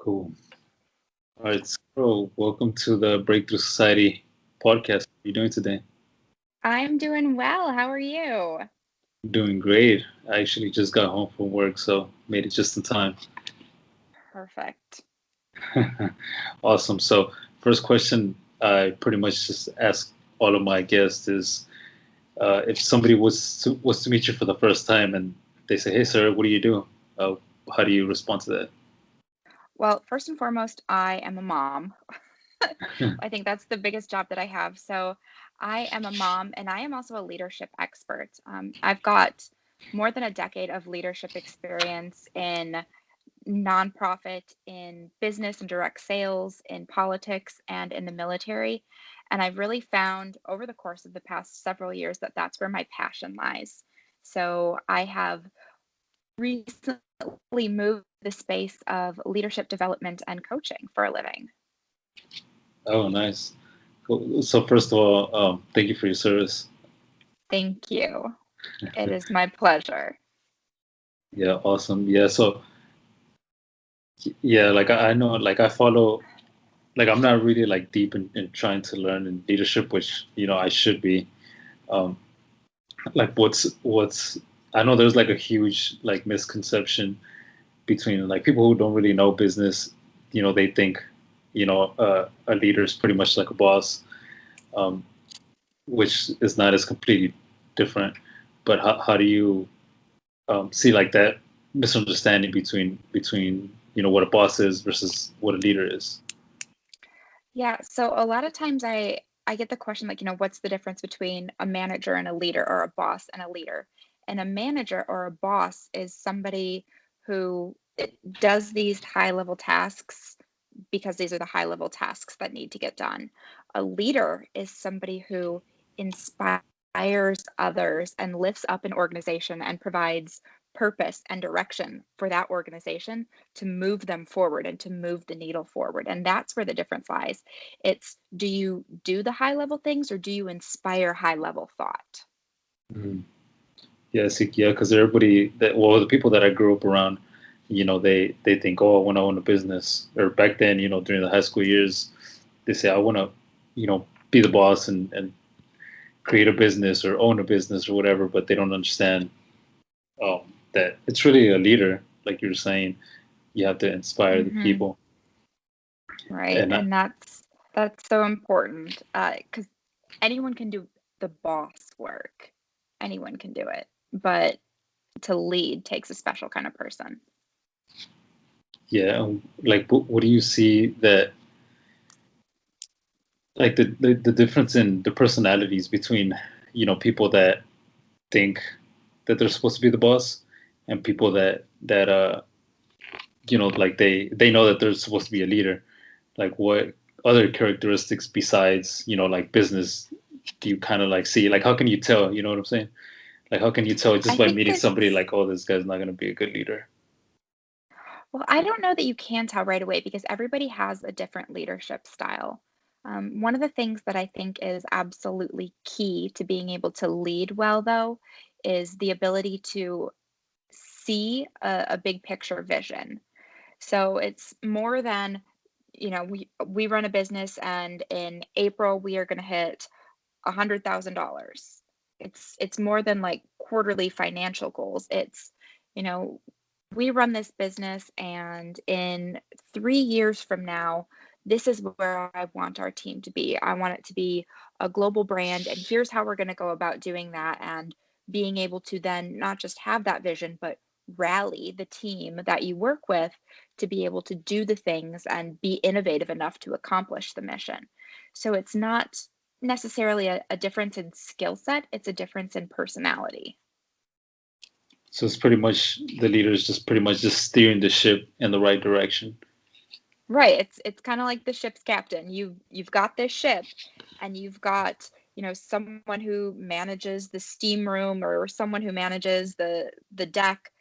Cool. All right, so welcome to the Breakthrough Society podcast. How are you doing today? I'm doing well. How are you? Doing great. I actually just got home from work, so made it just in time. Perfect. Awesome. So, first question I pretty much just ask all of my guests is if somebody was to meet you for the first time and they say, "Hey, sir, what do you do?" Uh, how do you respond to Well, first and foremost, I am a mom. that? I think that's the biggest job that I have. So, I am a mom and I am also a leadership expert. I've got more than a decade of leadership experience in nonprofit, in business and direct sales, in politics, and in the military. And I've really found over the course of the past several years that that's where my passion lies. So, I have recently moved the space of leadership development and coaching for a living. Oh, nice. Cool. So, first of all, thank you for your service. Thank you. It is my pleasure. Yeah, awesome. Yeah, so yeah, like I know, like I follow, like I'm not really like deep in trying to learn in leadership, which I should be. Um, like what's I know there's like a huge like misconception between like people who don't really know business. They think a leader is pretty much like a boss, um, which is not as completely different. But how do you see like that misunderstanding between what a boss is versus what a leader is? Yeah, so a lot of times I get the question like, what's the difference between a manager and a leader or a boss and a leader? And a manager or a boss is somebody who does these high level tasks because these are the high level tasks that need to get done. A leader is somebody who inspires others and lifts up an organization and provides purpose and direction for that organization to move them forward and to move the needle forward. And that's where the difference lies. It's, do you do the high level things or do you inspire high level thought? Mhm. Yeah, see, yeah, because everybody the people that I grew up around, they think, oh, I want to own a business. Or back then, during the high school years, they say, I want to, be the boss and create a business or own a business or whatever, but they don't understand that it's really a leader, like you're saying. You have to inspire the Hmm. people. Right. And And that's so important because anyone can do the boss work. Anyone can do it. But to lead takes a special kind of person. yeah, like, what do you see that, like the difference in the personalities between, people that think that they're supposed to be the boss and people that like they know that they're supposed to be a leader. Like, what other characteristics besides like business do you kind of like see? Like, how can you tell? You know what I'm saying? Like, how can you tell just I by think meeting somebody it's, like, oh, this guy's not going to be a good leader? well, I don't know that you can tell right away because everybody has a different leadership style. One of the things that I think is absolutely key to being able to lead well, though, is the ability to see a big picture vision. So it's more than, we run a business and in April we are going to hit $100,000. It's more than like quarterly financial goals. It's, you know, we run this business and in 3 years from now, this is where I want our team to be. I want it to be a global brand, and here's how we're going to go about doing that. And being able to then not just have that vision, but rally the team that you work with to be able to do the things and be innovative enough to accomplish the mission. So it's not necessarily a difference in skill set, it's a difference in personality. So it's pretty much the leader is just pretty much just steering the ship in the right direction. Right. It's kind of like the ship's captain. You've got this ship and you've got, someone who manages the steam room or someone who manages the deck,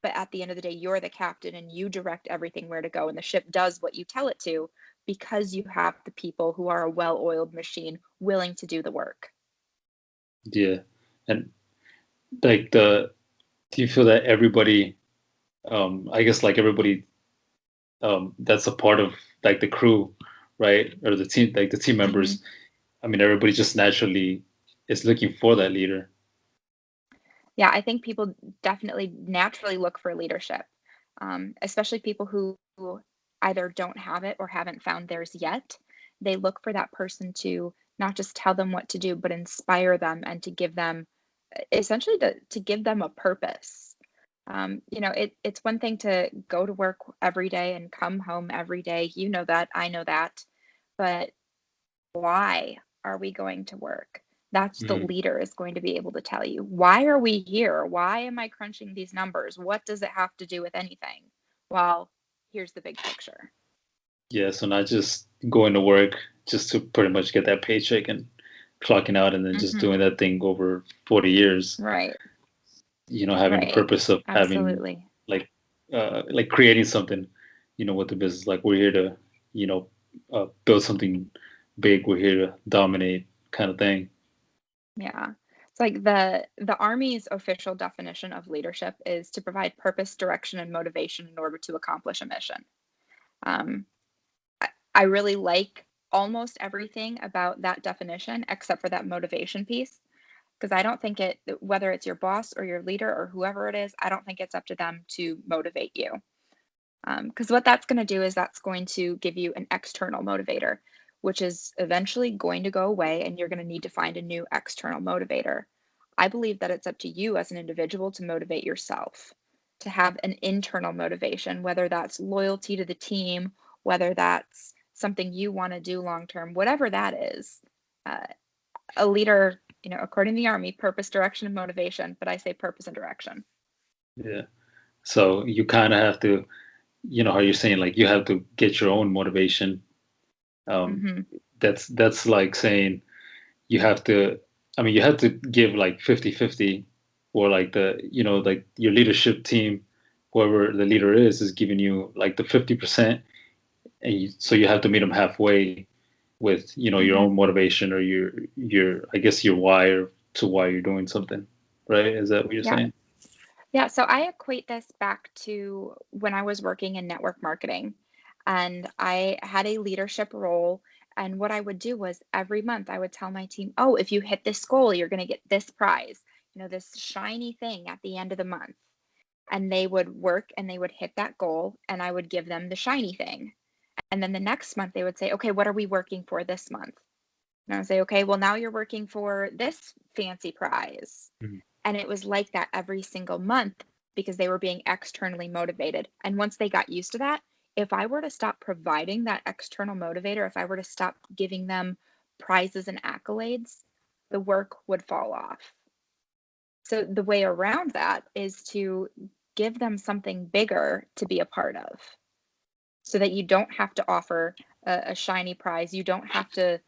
but at the end of the day, you're the captain and you direct everything where to go and the ship does what you tell it to because you have the people who are a well-oiled machine willing to do the work. Yeah, and like do you feel that everybody, I guess like everybody that's a part of like the crew, right? Or the team, like the team Hmm. members. I mean, everybody just naturally is looking for that leader. Yeah, I think people definitely naturally look for leadership, especially people who either don't have it or haven't found theirs yet. They look for that person to not just tell them what to do, but inspire them and to give them essentially to give them a purpose. It's one thing to go to work every day and come home every day. You know that, I know that. But why are we going to work? That's the Mhm. leader is going to be able to tell you. Why are we here? Why am I crunching these numbers? What does it have to do with anything? Well, here's the big picture. Yeah, so not just going to work just to pretty much get that paycheck and clocking out and then just Hmm. doing that thing over 40 years, Right, having the right. purpose of having Absolutely. like like creating something, with the business. Like we're here to, build something big. We're here to dominate kind of thing. Yeah. It's like the Army's official definition of leadership is to provide purpose, direction, and motivation in order to accomplish a mission. Um, I really like almost everything about that definition except for that motivation piece. Because I don't think whether it's your boss or your leader or whoever it is, I don't think it's up to them to motivate you. Because what that's going to do is that's going to give you an external motivator, which is eventually going to go away, and you're going to need to find a new external motivator. I believe that it's up to you as an individual to motivate yourself, to have an internal motivation, whether that's loyalty to the team, whether that's something you want to do long term, whatever that is. Uh, a leader, according to the Army, purpose, direction, and motivation, but I say purpose and direction. Yeah. So you kind of have to, how you're saying, like you have to get your own motivation. Um, Hmm. that's like saying you have to, I mean, you have to give like 50-50, or like like your leadership team, whoever the leader is giving you like the 50%. And so you have to meet them halfway with, your Hmm. own motivation or I guess your why or to why you're doing something. Right. Is that what you're Yeah. saying? Yeah. So I equate this back to when I was working in network marketing and I had a leadership role. And what I would do was every month I would tell my team, oh, if you hit this goal, you're going to get this prize, this shiny thing at the end of the month. And they would work and they would hit that goal, and I would give them the shiny thing. And then the next month they would say, okay, what are we working for this month? And I would say, okay, well, now you're working for this fancy prize. Mhm. And it was like that every single month because they were being externally motivated. And once they got used to that, if I were to stop providing that external motivator, if I were to stop giving them prizes and accolades, the work would fall off. So the way around that is to give them something bigger to be a part of so that you don't have to offer a shiny prize. You don't have to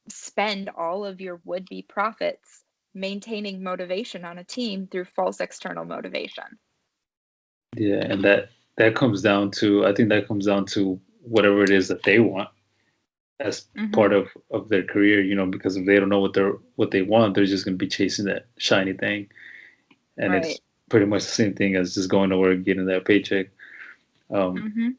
spend all of your would be profits maintaining motivation on a team through false external motivation. Yeah. And that comes down to, I think that comes down to whatever it is that they want as Hmm. part of their career, because if they don't know what they want, they're just going to be chasing that shiny thing. And it's Right. pretty much the same thing as just going to work, getting that paycheck. Um, Hmm.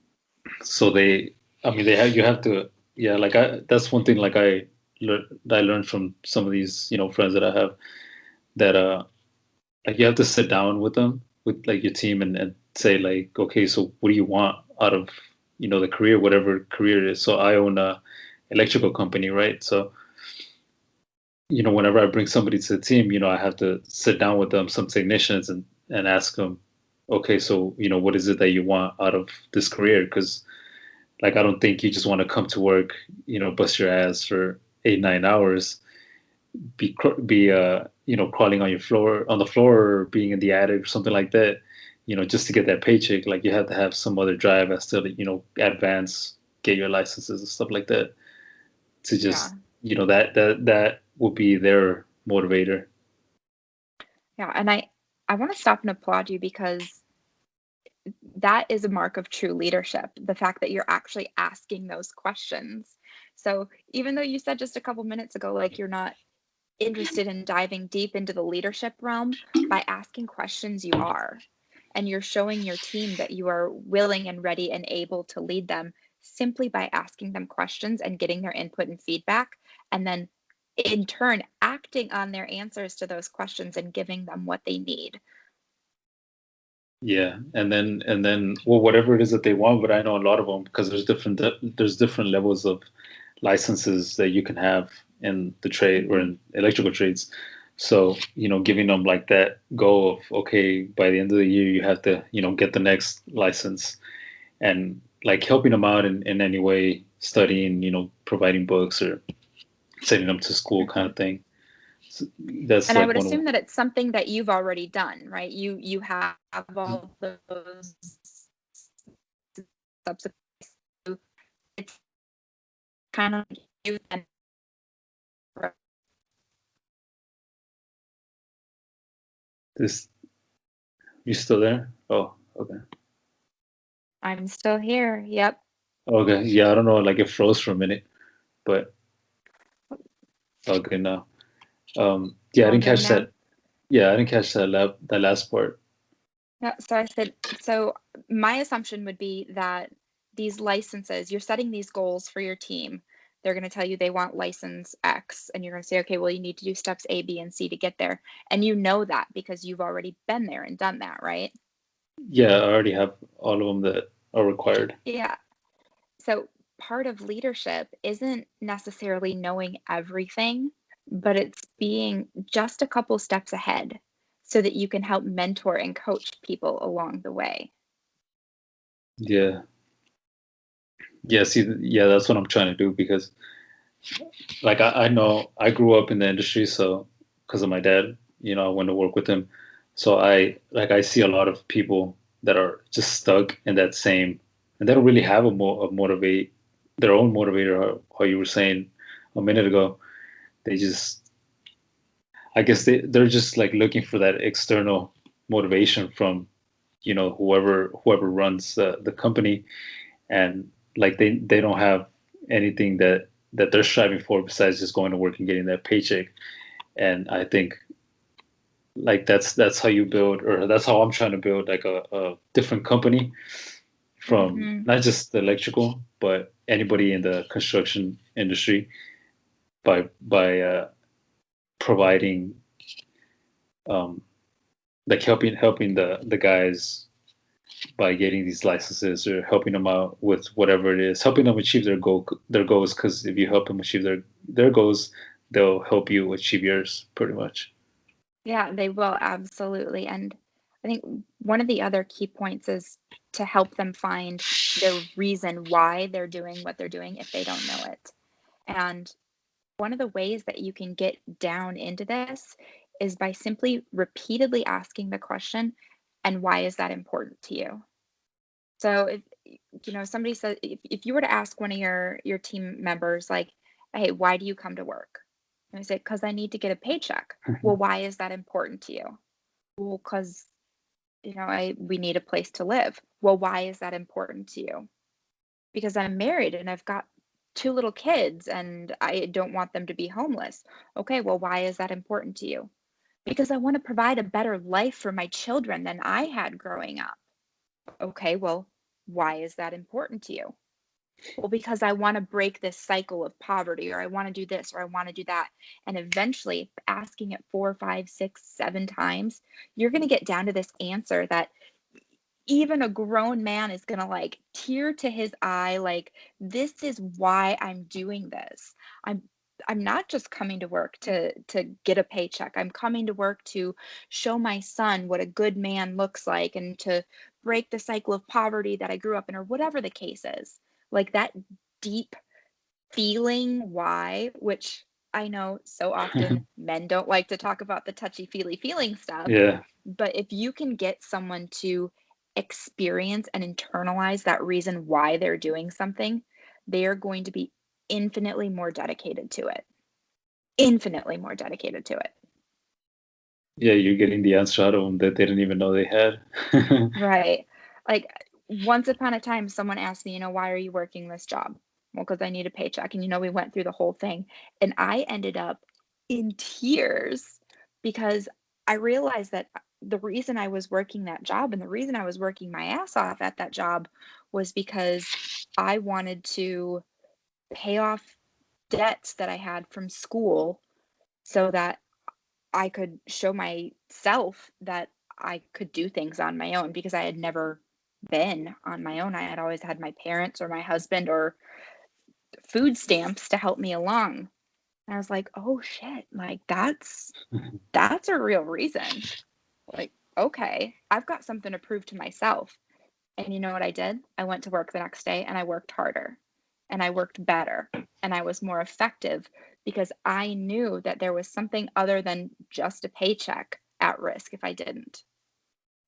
so I mean, you have to, yeah, like that's one thing, like I learned from some of these, friends that I have, that, like you have to sit down with them, with like your team, and say like, okay, so what do you want out of, the career, whatever career it is. So I own a electrical company, right? So, whenever I bring somebody to the team, I have to sit down with them, some technicians, and ask them, okay, so, what is it that you want out of this career? Because like, I don't think you just want to come to work, bust your ass for 8-9 hours, crawling on the floor, or being in the attic or something like that, just to get that paycheck. Like you have to have some other drive as to, advance, get your licenses and stuff like that, to Yeah. just, that will be their motivator. Yeah. And I want to stop and applaud you because that is a mark of true leadership, the fact that you're actually asking those questions. So even though you said just a couple minutes ago, like you're not interested in diving deep into the leadership realm, by asking questions, you are. and you're showing your team that you are willing and ready and able to lead them simply by asking them questions and getting their input and feedback, and then in turn acting on their answers to those questions and giving them what they need. Yeah, and then well, whatever it is that they want, but I know a lot of them because there's different levels of licenses that you can have in the trade or Mhm. in electrical trades. So, giving them like that goal of, okay, by the end of the year you have to, get the next license, and like helping them out in any way, studying, providing books or sending them to school kind Mhm. of thing. So that's And I like would one of assume that it's something that you've already done, right? You have all those steps. It's kind of you and this. You still there? Oh, okay. I'm still here. Yep. Okay. Yeah, I don't know, like it froze for a minute, but all good now. Yeah, I All didn't good catch now. that. Yeah, I didn't catch that last part. Yeah, so I said, so my assumption would be that these licenses, you're setting these goals for your team. They're going to tell you they want license X, and you're going to say, okay, well, you need to do steps A, B, and C to get there. And you know that because you've already been there and done that, right? Yeah, I already have all of them that are required. Yeah. So part of leadership isn't necessarily knowing everything, but it's being just a couple steps ahead so that you can help mentor and coach people along the way. Yeah. Yeah, see, yeah, that's what I'm trying to do because like I know I grew up in the industry, so because of my dad, I went to work with him. So I see a lot of people that are just stuck in that same, and they don't really have a motivate their own motivator, how you were saying a minute ago. They just, I guess they're just like looking for that external motivation from, whoever runs the company, and like they don't have anything that they're striving for besides just going to work and getting that paycheck. And I think like that's how you build, or that's how I'm trying to build like a different company from Hmm. not just the electrical but anybody in the construction industry by providing um like helping the guys by getting these licenses or helping them out with whatever it is, helping them achieve their goals. Because if you help them achieve their goals, they'll help you achieve yours, pretty much. Yeah, they will absolutely. And I think one of the other key points is to help them find the reason why they're doing what they're doing if they don't know it. And one of the ways that you can get down into this is by simply repeatedly asking the question, and why is that important to you? So if somebody said, if you were to ask one of your team members like, hey, why do you come to work? And I say, because I need to get a paycheck. Well, why is that important to you? Well, because I we need a place to live. Well, why is that important to you? Because I'm married and I've got two little kids and I don't want them to be homeless. Okay, well, why is that important to you? Because I want to provide a better life for my children than I had growing up. Okay, well, why is that important to you? Well, because I want to break this cycle of poverty, or I want to do this, or I want to do that. And eventually, asking it 4, 5, 6, 7 times, you're going to get down to this answer that even a grown man is going to like tear to his eye, like, this is why I'm doing this. I'm I'm not just coming to work to get a paycheck. I'm coming to work to show my son what a good man looks like and to break the cycle of poverty that I grew up in, or whatever the case is. Like that deep feeling why, which I know so often men don't like to talk about the touchy-feely feeling stuff, Yeah, but if you can get someone to experience and internalize that reason why they're doing something, they are going to be infinitely more dedicated to it. Infinitely more dedicated to it. yeah, you're getting the answer out of them that they didn't even know they had. Right. Like, once upon a time, someone asked me, "Why are you working this job?" Well, because I need a paycheck. And, we went through the whole thing. And I ended up in tears because I realized that the reason I was working that job and the reason I was working my ass off at that job was because I wanted to pay off debts that I had from school so that I could show myself that I could do things on my own because I had never been on my own. I had always had my parents or my husband or food stamps to help me along. And I was like, "Oh shit, like that's a real reason." Like, okay, I've got something to prove to myself. And you know what I did? I went to work the next day and I worked harder and I worked better and I was more effective because I knew that there was something other than just a paycheck at risk if I didn't.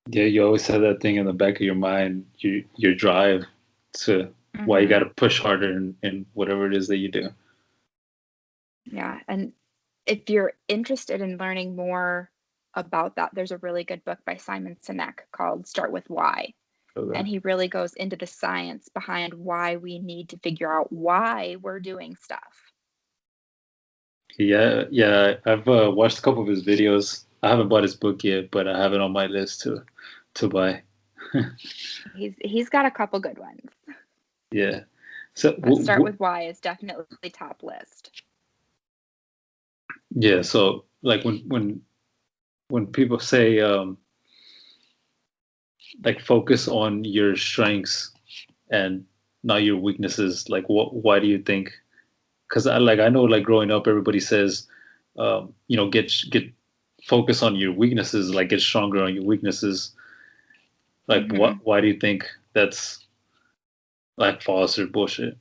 Yeah, you always have that thing in the back of your mind, your drive to why you got Hmm. to push harder in whatever it is that you do. Yeah. And if you're interested in learning more about that, there's a really good book by Simon Sinek called Start with Why. Okay. And he really goes into the science behind why we need to figure out why we're doing stuff. Yeah, yeah. I've watched a couple of his videos. I haven't bought his book yet, but I have it on my list to buy. He's got a couple good ones, Yeah. So but Start with Why is definitely top list. yeah. So like when people say like focus on your strengths and not your weaknesses, like why do you think? Because I know like growing up, everybody says, get focus on your weaknesses, like get stronger on your weaknesses. Like Hmm. why do you think that's like false or bullshit?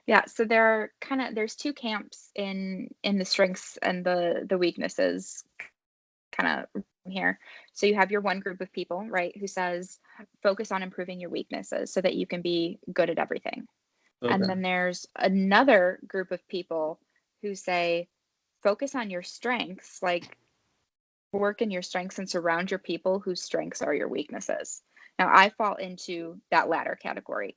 Yeah, so there's two camps in the strengths and the weaknesses kind of here. So you have your one group of people, right, who says focus on improving your weaknesses so that you can be good at everything. And Okay. then there's another group of people who say focus on your strengths, like work in your strengths and surround your people whose strengths are your weaknesses. Now, I fall into that latter category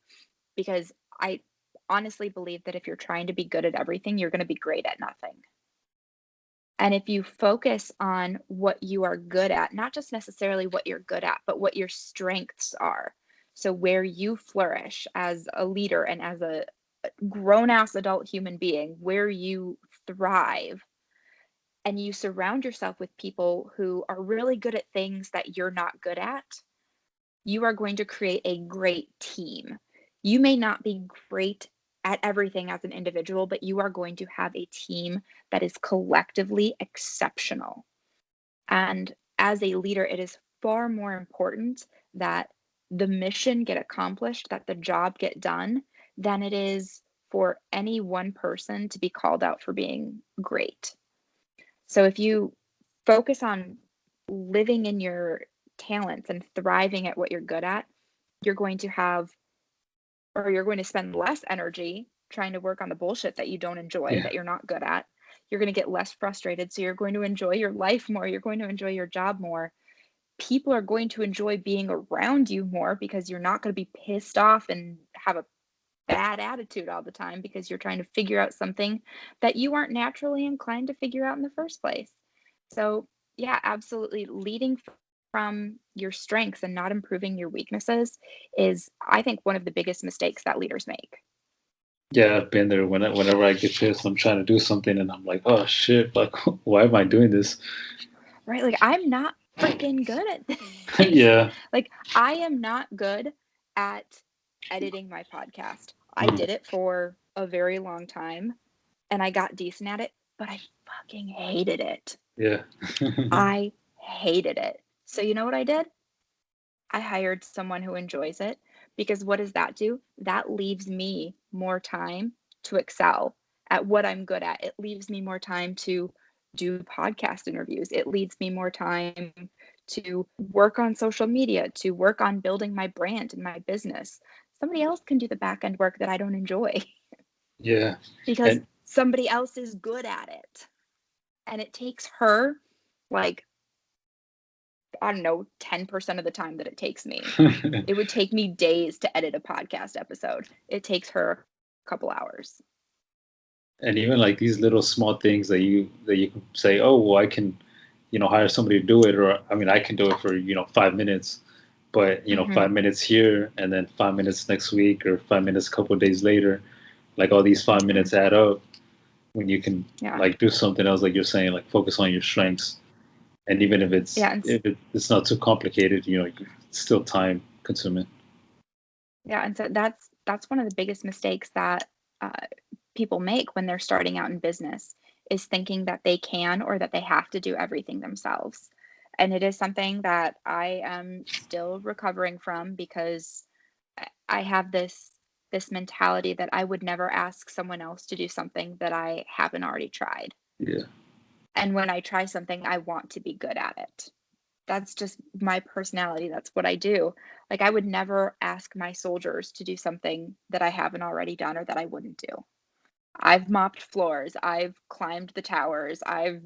because I honestly believe that if you're trying to be good at everything, you're going to be great at nothing. And if you focus on what you are good at, not just necessarily what you're good at, but what your strengths are. So, where you flourish as a leader and as a grown ass adult human being, where you thrive, and you surround yourself with people who are really good at things that you're not good at, you are going to create a great team. You may not be great at everything as an individual, but you are going to have a team that is collectively exceptional. And as a leader, it is far more important that the mission get accomplished, that the job get done, than it is for any one person to be called out for being great. So if you focus on living in your talents and thriving at what you're good at, you're going to have, or you're going to spend less energy trying to work on the bullshit that you don't enjoy, Yeah. that you're not good at. You're going to get less frustrated. So you're going to enjoy your life more. You're going to enjoy your job more. People are going to enjoy being around you more because you're not going to be pissed off and have a bad attitude all the time because you're trying to figure out something that you aren't naturally inclined to figure out in the first place. So, yeah, absolutely. Leading from your strengths and not improving your weaknesses is, I think, one of the biggest mistakes that leaders make. Yeah, I've been there. Whenever I get pissed, I'm trying to do something, and I'm like, oh shit, like why am I doing this? Right? Like, I'm not freaking good at this. Yeah. Like, I am not good at editing my podcast. I Mm. did it for a very long time and I got decent at it, but I fucking hated it. Yeah. I hated it. So, you know what I did? I hired someone who enjoys it because what does that do? That leaves me more time to excel at what I'm good at. It leaves me more time to do podcast interviews. It leaves me more time to work on social media, to work on building my brand and my business. Somebody else can do the back end work that I don't enjoy Yeah. because And somebody else is good at it. And it takes her like, I don't know, 10% of the time that it takes me. It would take me days to edit a podcast episode. It takes her a couple hours. and even like these little small things that you can say, oh, well, I can, hire somebody to do it, or I mean, I can do it for 5 minutes, but 5 minutes here and then 5 minutes next week or 5 minutes a couple of days later, like all these 5 minutes add up when you can Yeah. like do something else, like you're saying, like focus on your strengths, and even if Yeah. it's not too complicated, it's still time consuming. Yeah. And so that's one of the biggest mistakes that uh, people make when they're starting out in business, is thinking that they can or that they have to do everything themselves. And it is something that I am still recovering from, because I have this mentality that I would never ask someone else to do something that I haven't already tried. Yeah. And when I try something, I want to be good at it. That's just my personality. That's what I do. Like, I would never ask my soldiers to do something that I haven't already done or that I wouldn't do. I've mopped floors, I've climbed the towers, I've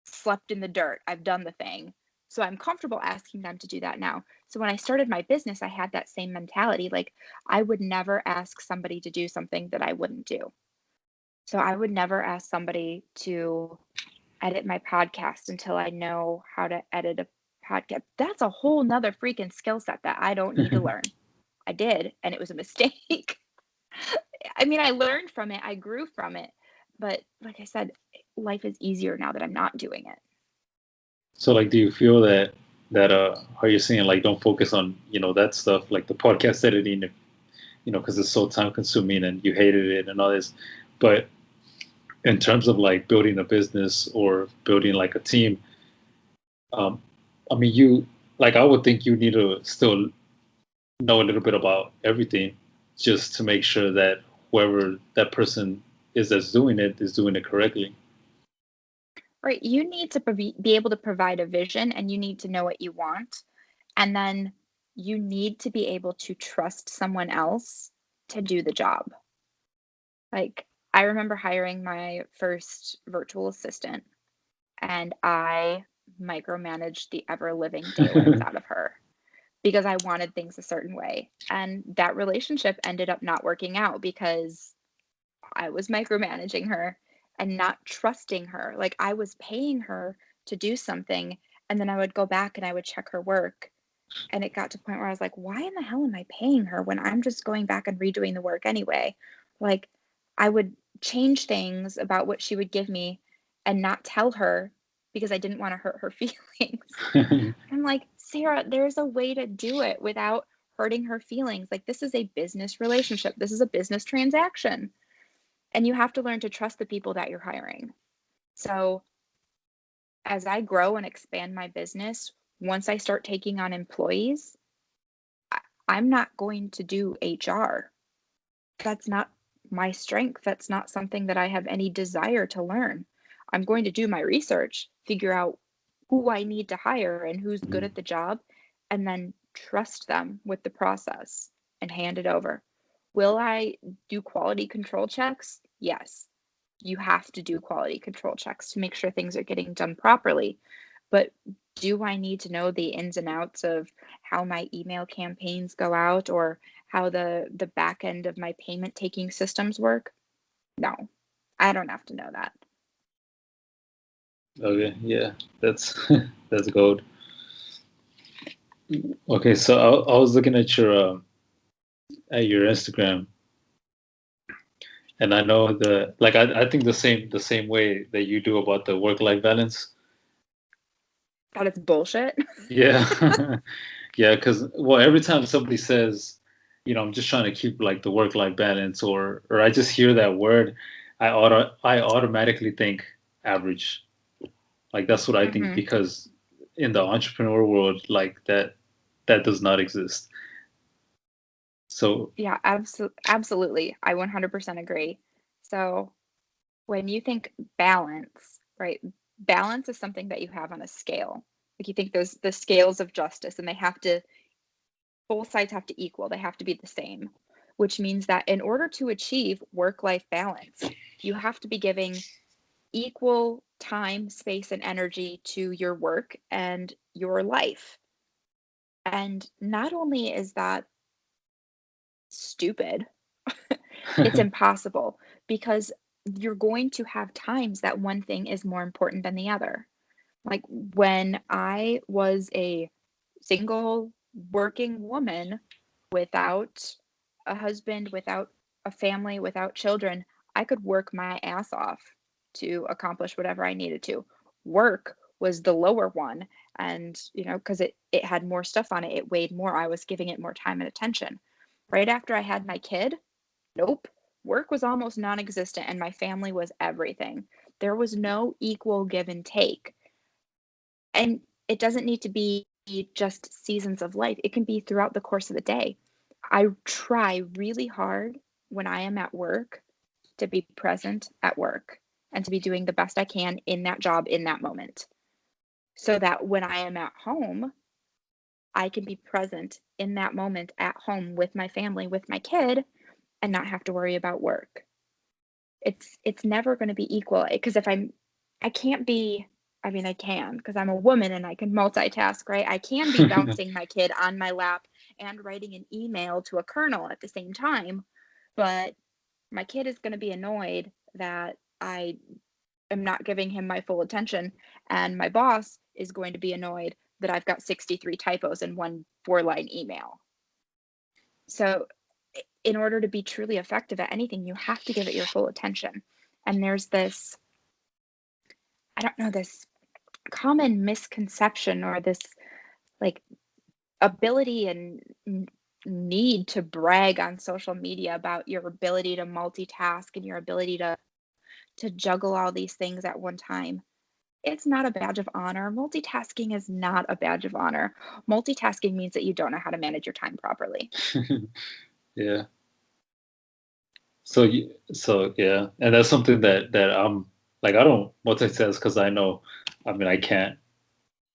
slept in the dirt, I've done the thing. So I'm comfortable asking them to do that now. So when I started my business, I had that same mentality. Like, I would never ask somebody to do something that I wouldn't do. So I would never ask somebody to edit my podcast until I know how to edit a podcast. That's a whole nother freaking skill set that I don't need to learn. I did, and it was a mistake. I mean, I learned from it, I grew from it, but like I said, life is easier now that I'm not doing it. So like, do you feel that how you're saying, like, don't focus on that stuff, like the podcast editing, because it's so time consuming and you hated it and all this, but in terms of like building a business or building like a team, um, I mean, I would think you need to still know a little bit about everything, just to make sure that whoever that person is that's doing it is doing it correctly. Right, you need to be able to provide a vision, and you need to know what you want, and then you need to be able to trust someone else to do the job. Like, I remember hiring my first virtual assistant, and I micromanaged the ever living daylights out of her, because I wanted things a certain way. And that relationship ended up not working out because I was micromanaging her and not trusting her. Like, I was paying her to do something, and then I would go back and I would check her work. And it got to a point where I was like, why in the hell am I paying her when I'm just going back and redoing the work anyway? Like, I would change things about what she would give me and not tell her because I didn't want to hurt her feelings. I'm like, Sarah, there's a way to do it without hurting her feelings. Like, this is a business relationship, this is a business transaction. And you have to learn to trust the people that you're hiring. So, as I grow and expand my business, once I start taking on employees, I'm not going to do HR. That's not my strength. That's not something that I have any desire to learn. I'm going to do my research, figure out who I need to hire and who's good at the job, and then trust them with the process and hand it over. Will I do quality control checks? Yes. You have to do quality control checks to make sure things are getting done properly. But do I need to know the ins and outs of how my email campaigns go out, or how the back end of my payment taking systems work? No, I don't have to know that. Okay, yeah, that's that's gold. Okay, so I was looking at your Instagram, and I know I think the same way that you do about the work life balance. That it's bullshit. Yeah, yeah, because every time somebody says, I'm just trying to keep like the work life balance, or I just hear that word, I automatically think average. Like that's what I think, Hmm. because in the entrepreneur world, like that does not exist. So Yeah, absolutely. I 100% agree. So when you think balance, right? Balance is something that you have on a scale. Like, you think those the scales of justice, and both sides have to equal. They have to be the same, which means that in order to achieve work-life balance, you have to be giving equal time, space, and energy to your work and your life. And not only is that stupid, it's impossible, because you're going to have times that one thing is more important than the other. Like when I was a single working woman without a husband, without a family, without children, I could work my ass off to accomplish whatever I needed to. Work was the lower one. And, because it had more stuff on it, it weighed more. I was giving it more time and attention. Right after I had my kid, nope. Work was almost non-existent and my family was everything. There was no equal give and take. And it doesn't need to be just seasons of life. It can be throughout the course of the day. I try really hard when I am at work to be present at work and to be doing the best I can in that job in that moment. So that when I am at home, I can be present in that moment at home with my family, with my kid, and not have to worry about work. It's never gonna be equal, because if I can't be I mean, I can, because 'cause I'm a woman and I can multitask, right? I can be bouncing my kid on my lap and writing an email to a colonel at the same time, but my kid is gonna be annoyed that I am not giving him my full attention, and my boss is going to be annoyed that I've got 63 typos in one four-line email. So, in order to be truly effective at anything, you have to give it your full attention. And there's this, I don't know, this common misconception or this like ability and need to brag on social media about your ability to multitask and your ability to juggle all these things at one time. It's not a badge of honor. Multitasking is not a badge of honor. Multitasking means that you don't know how to manage your time properly. Yeah. So yeah, and that's something that I'm like I don't multitask because I know, I mean I can't.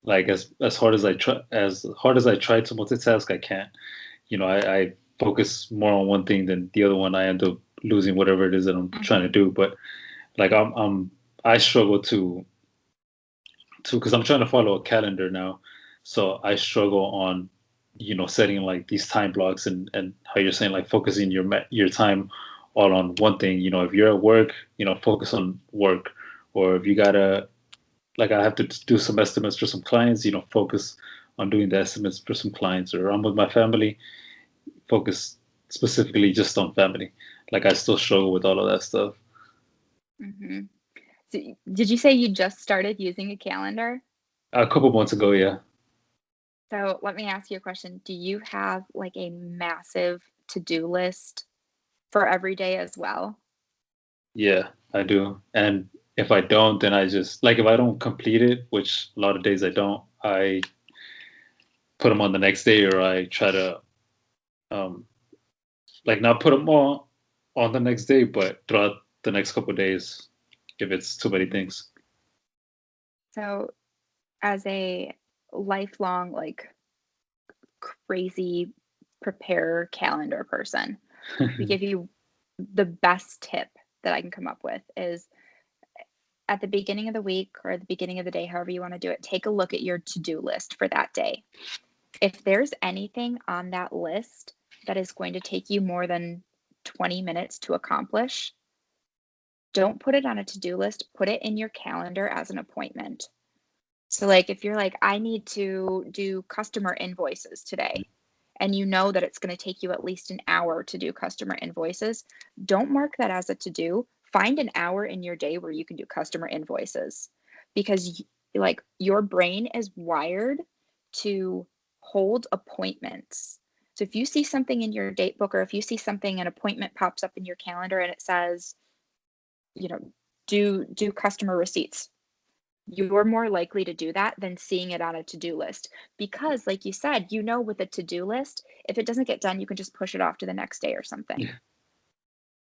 Like as hard as I try to multitask, I can't. I focus more on one thing than the other one. I end up losing whatever it is that I'm trying to Mhm. do. But like I struggle to because I'm trying to follow a calendar now, so I struggle on setting like these time blocks and how you're saying like focusing your time all on one thing. If you're at work, focus on work, or if you gotta like I have to do some estimates for some clients, focus on doing the estimates for some clients, or I'm with my family, focus specifically just on family. Like I still struggle with all of that stuff. Mhm. So, did you say you just started using a calendar? A couple months ago, yeah. So let me ask you a question. Do you have like a massive to-do list for every day as well? Yeah, I do. And if I don't, then I just like if I don't complete it, which a lot of days I don't, I put them on the next day, or I try to um like not put them all on the next day, but throughout the next couple of days if it's too many things. So as a lifelong, like crazy prepare calendar person, we give you the best tip that I can come up with is at the beginning of the week or at the beginning of the day, however you want to do it, take a look at your to-do list for that day. If there's anything on that list that is going to take you more than 20 minutes to accomplish, don't put it on a to-do list, put it in your calendar as an appointment. So, like, if you're like, I need to do customer invoices today, and you know that it's going to take you at least an hour to do customer invoices, don't mark that as a to do. Find an hour in your day where you can do customer invoices because, like, your brain is wired to hold appointments. So, if you see something in your date book or if you see something, an appointment pops up in your calendar and it says, you know, do customer receipts, you're more likely to do that than seeing it on a to-do list because like you said, with a to-do list, if it doesn't get done, you can just push it off to the next day or something. Yeah.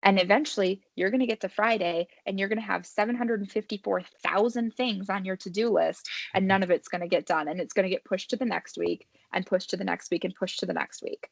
And eventually, you're going to get to Friday and you're going to have 754,000 things on your to-do list and none of it's going to get done and it's going to get pushed to the next week and pushed to the next week and pushed to the next week.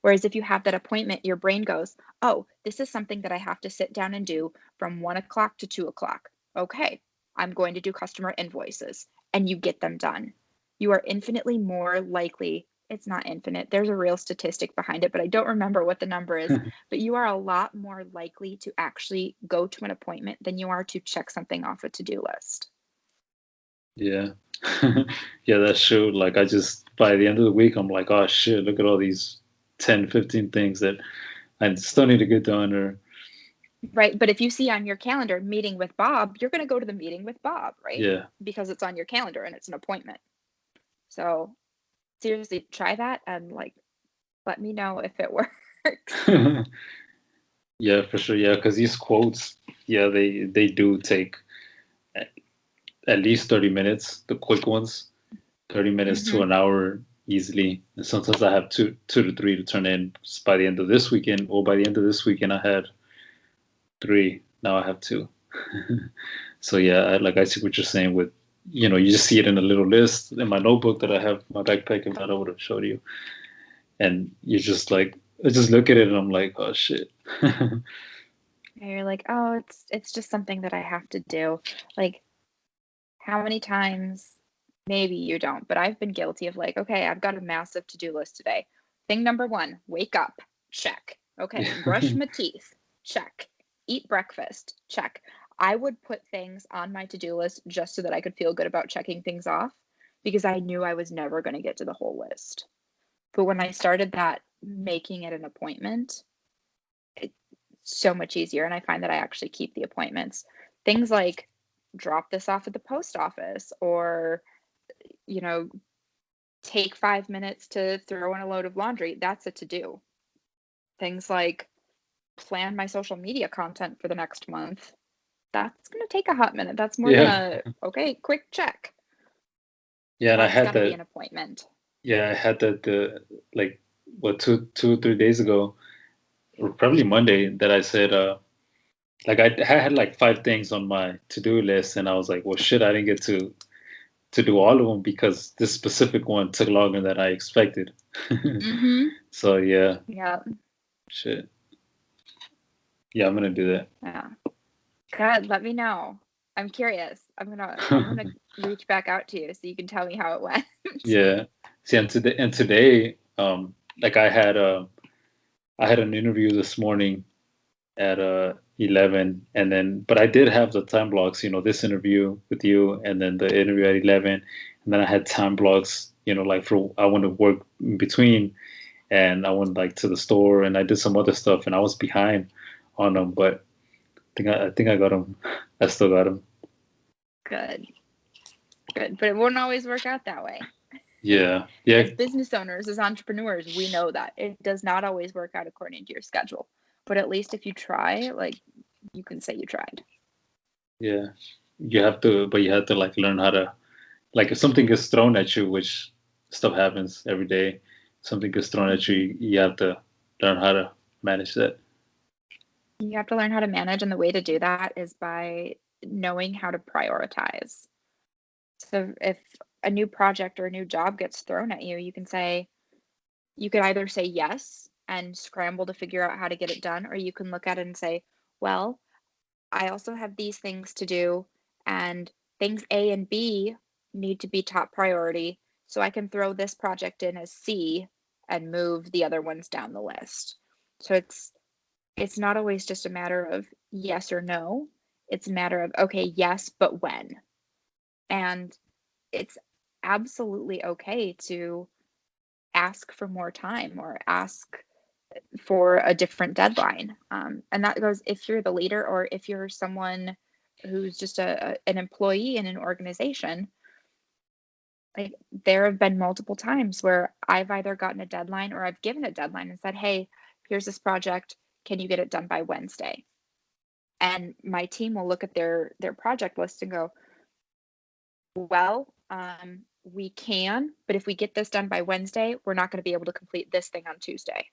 Whereas if you have that appointment, your brain goes, oh, this is something that I have to sit down and do from 1 o'clock to 2 o'clock. Okay, I'm going to do customer invoices, and you get them done. You are infinitely more likely, it's not infinite, there's a real statistic behind it, but I don't remember what the number is. But you are a lot more likely to actually go to an appointment than you are to check something off a to do list. Yeah. Yeah, that's true. Like I just by the end of the week I'm like, oh shit, look at all these 10, 15 things that I still need to get done or Right? But if you see on your calendar meeting with Bob, you're going to go to the meeting with Bob, right? yeah. Because it's on your calendar and it's an appointment. So seriously, try that and like let me know if it works. Yeah, for sure. Yeah, because these quotes, yeah, they do take a- at least 30 minutes, the quick ones, 30 minutes to Hmm. an hour easily. And sometimes I have two to three to turn in by the end of this weekend, or by the end of this weekend I had three. Now I have two. So yeah, like I see what you're saying with, you just see it in a little list in my notebook that I have in my backpack if I would have showed you. And you just like I just look at it and I'm like, oh shit. And you're like, oh, it's just something that I have to do. Like, how many times, maybe you don't, but I've been guilty of like, okay, I've got a massive to-do list today. Thing number one, wake up, check. Okay, brush my teeth, check. Eat breakfast, check. I would put things on my to-do list just so that I could feel good about checking things off because I knew I was never going to get to the whole list. But when I started that, making it an appointment, it's so much easier. And I find that I actually keep the appointments. Things like drop this off at the post office or, you know, take 5 minutes to throw in a load of laundry. That's a to do. Things like plan my social media content for the next month. That's going to take a hot minute. That's more than Yeah. okay, quick check. Yeah, and I That's had got to be that. an appointment. Yeah, I had that like what 2 3 days ago, or probably Monday, that I said like I had like five things on my to-do list, and I was like, well, shit, I didn't get to do all of them because this specific one took longer than I expected. Mm-hmm. So yeah, Yeah. shit. Yeah, I'm gonna do Yeah. Good. Let me know. I'm curious. I'm gonna reach back out to you so you can tell me how it went. Yeah. See, and today, like I had an interview this morning at 11, and then but I did have the time blocks, this interview with you, and then the interview at 11, and then I had time blocks, like for I want to work in between, and I went like to the store, and I did some other stuff, and I was behind on them, but I think I got them. I still got them. Good. Good. But it won't always work out that way. Yeah, yeah, As business owners, as entrepreneurs, we know that it does not always work out according to your schedule. But at least if you try, like you can say you tried. yeah. But you have to like learn how to like if something gets thrown at you, which stuff happens every day, something gets thrown at Hmm. you, you have to learn how to manage that. You have to learn how to manage, and the way to do that is by knowing how to prioritize. So if a new project or a new job gets thrown at you, you could either say yes and scramble to figure out how to get it done, or you can look at it and say, well, I also have these things to do, and things A and B need to be top priority. So I can throw this project in as C and move the other ones down the list. So it's not always just a matter of yes or no. It's a matter of okay, yes, but when. And it's absolutely okay to ask for more time or ask for a different deadline. And that goes if you're the leader or if you're someone who's just an employee in an organization. Like there have been multiple times where I've either gotten a deadline or I've given a deadline and said, "Hey, here's this project. Can you get it done by Wednesday?" And my team will look at their project list and go, "Well, we can, but if we get this done by Wednesday, we're not going to be able to complete this thing on Tuesday.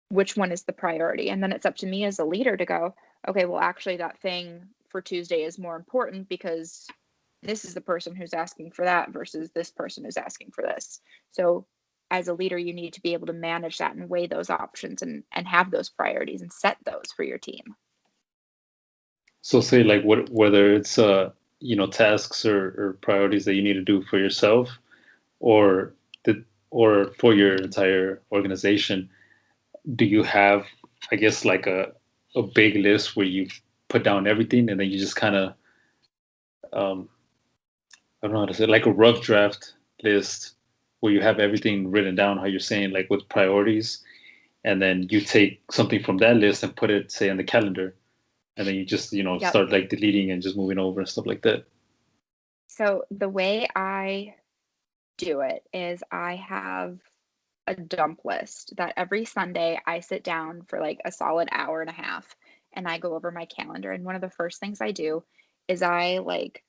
Which one is the priority?" And then it's up to me as a leader to go, okay, well, actually, that thing for Tuesday is more important because this is the person who's asking for that versus this person who's asking for this. So, as a leader, you need to be able to manage that and weigh those options and have those priorities and set those for your team. So say like whether it's tasks or priorities that you need to do for yourself or or for your entire organization, do you have, I guess, like a big list where you put down everything and then you just kind of um I don't know how to say it, like a rough draft list where you have everything written down, how you're saying, like with priorities, and then you take something from that list and put it, say, on the calendar, and then you just, Yep. start like deleting and just moving over and stuff like that. So the way I do it is I have a dump list that every Sunday I sit down for like a solid hour and a half and I go over my calendar. And one of the first things I do is I like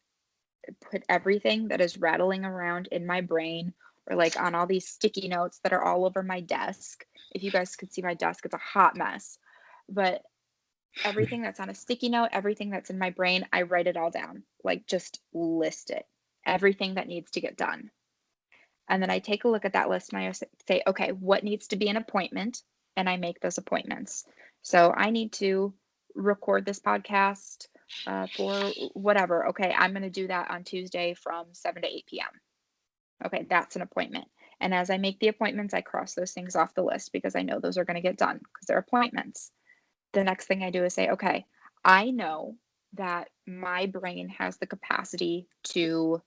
put everything that is rattling around in my brain or like on all these sticky notes that are all over my desk. If you guys could see my desk, it's a hot mess. But everything that's on a sticky note, everything that's in my brain, I write it all down. Like just list it. Everything that needs to get done. And then I take a look at that list and I say, okay, what needs to be an appointment? And I make those appointments. So I need to record this podcast for whatever. Okay, I'm going to do that on Tuesday from 7 to 8 p.m. Okay, that's an appointment. And as I make the appointments, I cross those things off the list because I know those are going to get done because they're appointments. The next thing I do is say, okay, I know that my brain has the capacity to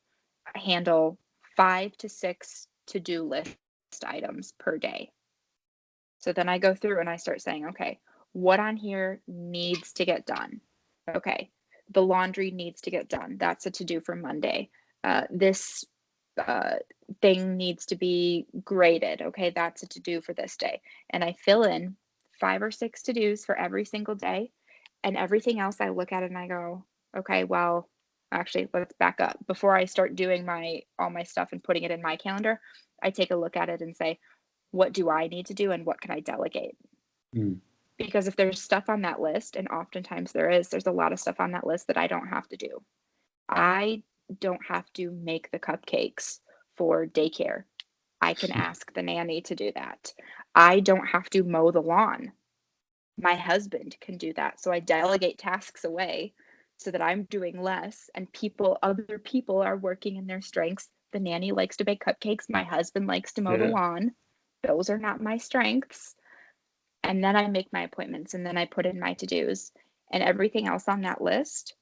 handle 5 to 6 to-do list items per day. So then I go through and I start saying, okay, what on here needs to get done? Okay, the laundry needs to get done. That's a to-do for Monday. This thing needs to be graded. Okay, that's a to-do for this day. And I fill in 5 or 6 to-dos for every single day. And everything else I look at it and I go, okay, well, actually, let's back up. Before I start doing all my stuff and putting it in my calendar, I take a look at it and say, what do I need to do and what can I delegate? Mm. Because if there's stuff on that list, and oftentimes there's a lot of stuff on that list that I don't have to do. I don't have to make the cupcakes for daycare. I can ask the nanny to do that. I don't have to mow the lawn. My husband can do that. So I delegate tasks away so that I'm doing less and other people are working in their strengths. The nanny likes to bake cupcakes. My husband likes to mow the Yeah. lawn. Those are not my strengths. And then I make my appointments and then I put in my to-dos and everything else on that list.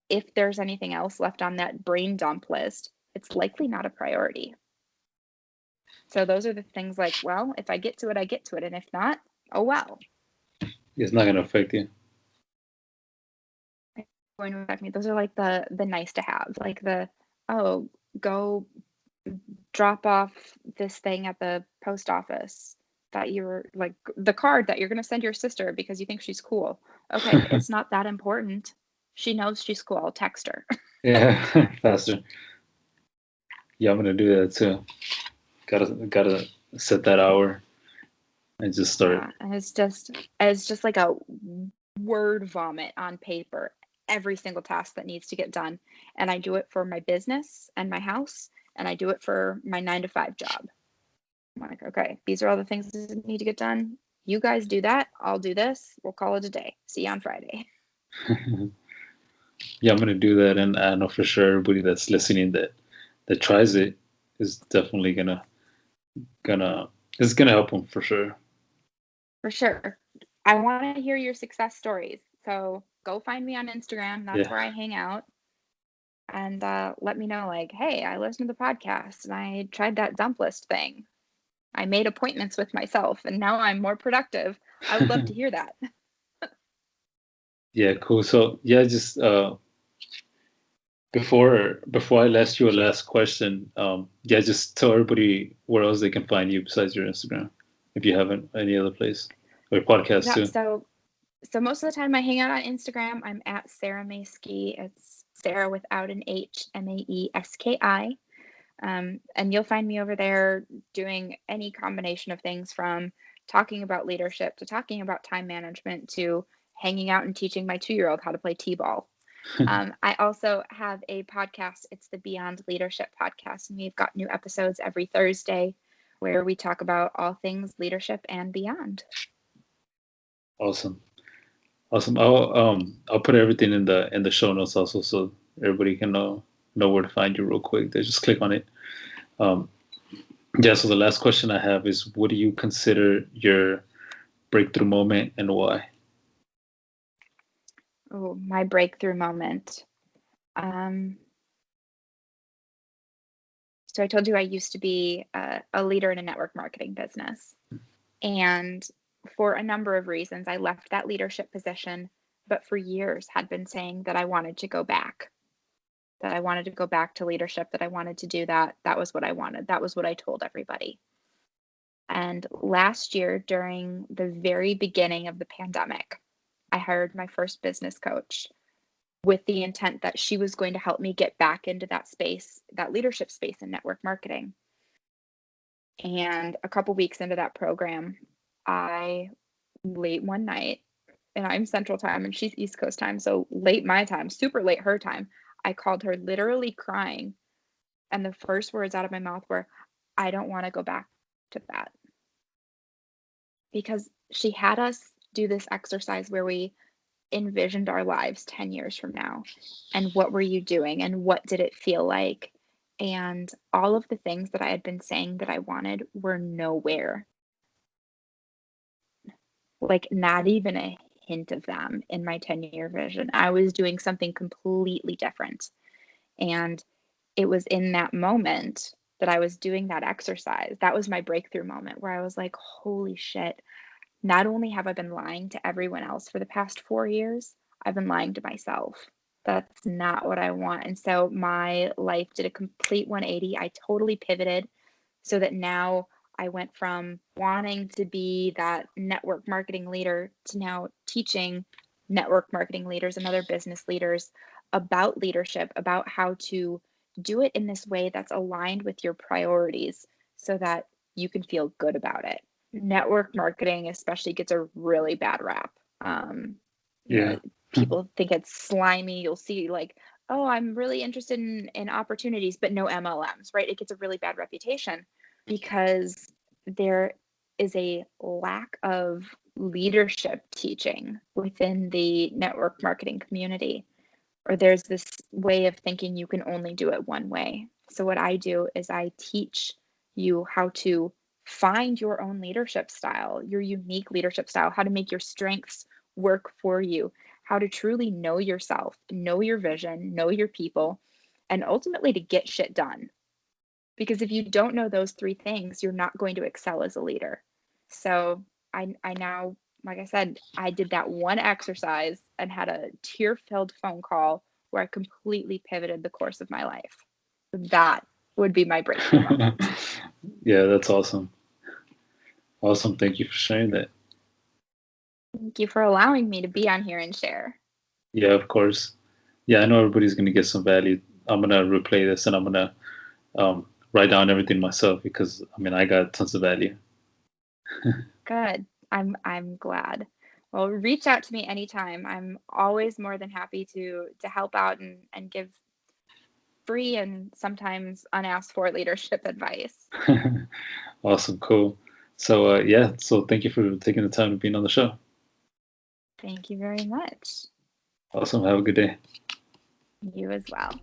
If there's anything else left on that brain dump list, it's likely not a priority. So those are the things like, well, if I get to it, I get to it. And if not, oh well. It's not going to affect you. Going to affect me. Those are like the nice to have, like go drop off this thing at the post office that you're like the card that you're going to send your sister because you think she's cool. Okay, it's not that important. She knows she's cool. I'll text her. Yeah, faster. Yeah, I'm going to do that too. Gotta set that hour and just start. Yeah, and it's just like a word vomit on paper. Every single task that needs to get done, and I do it for my business and my house, and I do it for my 9 to 5 job. I'm like, okay, these are all the things that need to get done. You guys do that. I'll do this. We'll call it a day. See you on Friday. Yeah, I'm gonna do that, and I know for sure everybody that's listening that tries it is definitely gonna it's gonna help them for sure. For sure. I want to hear your success stories. So go find me on Instagram. That's Yeah, where I hang out. And let me know, like, hey, I listened to the podcast and I tried that dump list thing. I made appointments with myself and now I'm more productive. I would love to hear that. yeah, cool. So yeah, just before I ask you a last question, yeah, just tell everybody where else they can find you besides your Instagram, if you haven't any other place or podcast Yeah. too. So most of the time I hang out on Instagram. I'm at Sara Mae Ski. It's Sarah without an H, Maeski. And you'll find me over there doing any combination of things from talking about leadership to talking about time management to hanging out and teaching my 2-year-old how to play t-ball. I also have a podcast. It's the Beyond Leadership podcast, and we've got new episodes every Thursday where we talk about all things leadership and beyond. Awesome. Awesome. I'll put everything in the show notes also so everybody can know where to find you real quick. They just click on it. Um, yeah. So the last question I have is, what do you consider your breakthrough moment and why? Oh, my breakthrough moment. Um, So I told you I used to be a leader in a network marketing business. And for a number of reasons, I left that leadership position, but for years had been saying that I wanted to go back, that I wanted to go back to leadership, that I wanted to do that. That was what I wanted. That was what I told everybody. And last year, during the very beginning of the pandemic, I hired my first business coach with the intent that she was going to help me get back into that space, that leadership space in network marketing. And a couple weeks into that program, I late one night, and I'm Central Time and she's East Coast time, so late my time, super late her time, I called her literally crying. And the first words out of my mouth were, I don't want to go back to that. Because she had us do this exercise where we envisioned our lives 10 years from now. And what were you doing? And what did it feel like? And all of the things that I had been saying that I wanted were nowhere. Like, not even a hint of them in my 10-year vision. I was doing something completely different. And it was in that moment that I was doing that exercise. That was my breakthrough moment where I was like, holy shit. Not only have I been lying to everyone else for the past 4 years, I've been lying to myself. That's not what I want. And so my life did a complete 180. I totally pivoted so that now I went from wanting to be that network marketing leader to now teaching network marketing leaders and other business leaders about leadership, about how to do it in this way that's aligned with your priorities so that you can feel good about it. Network marketing especially gets a really bad rap. You know, Yeah. people think it's slimy. You'll see like, oh, I'm really interested in opportunities, but no MLMs, right? It gets a really bad reputation because there is a lack of leadership teaching within the network marketing community, or there's this way of thinking you can only do it one way. So what I do is I teach you how to find your own leadership style, your unique leadership style, how to make your strengths work for you, how to truly know yourself, know your vision, know your people, and ultimately to get shit done. Because if you don't know those three things, you're not going to excel as a leader. So I now, like I said, I did that one exercise and had a tear-filled phone call where I completely pivoted the course of my life. That would be my breakthrough moment. Yeah, that's awesome. Awesome. Thank you for sharing that. Thank you for allowing me to be on here and share. Yeah, of course. Yeah, I know everybody's going to get some value. I'm going to replay this and I'm going to write down everything myself because I mean, I got tons of value. Good. I'm glad. Well, reach out to me anytime. I'm always more than happy to help out and give free and sometimes unasked for leadership advice. Awesome. Cool. So, yeah, so thank you for taking the time to be on the show. Thank you very much. Awesome. Have a good day. You as well.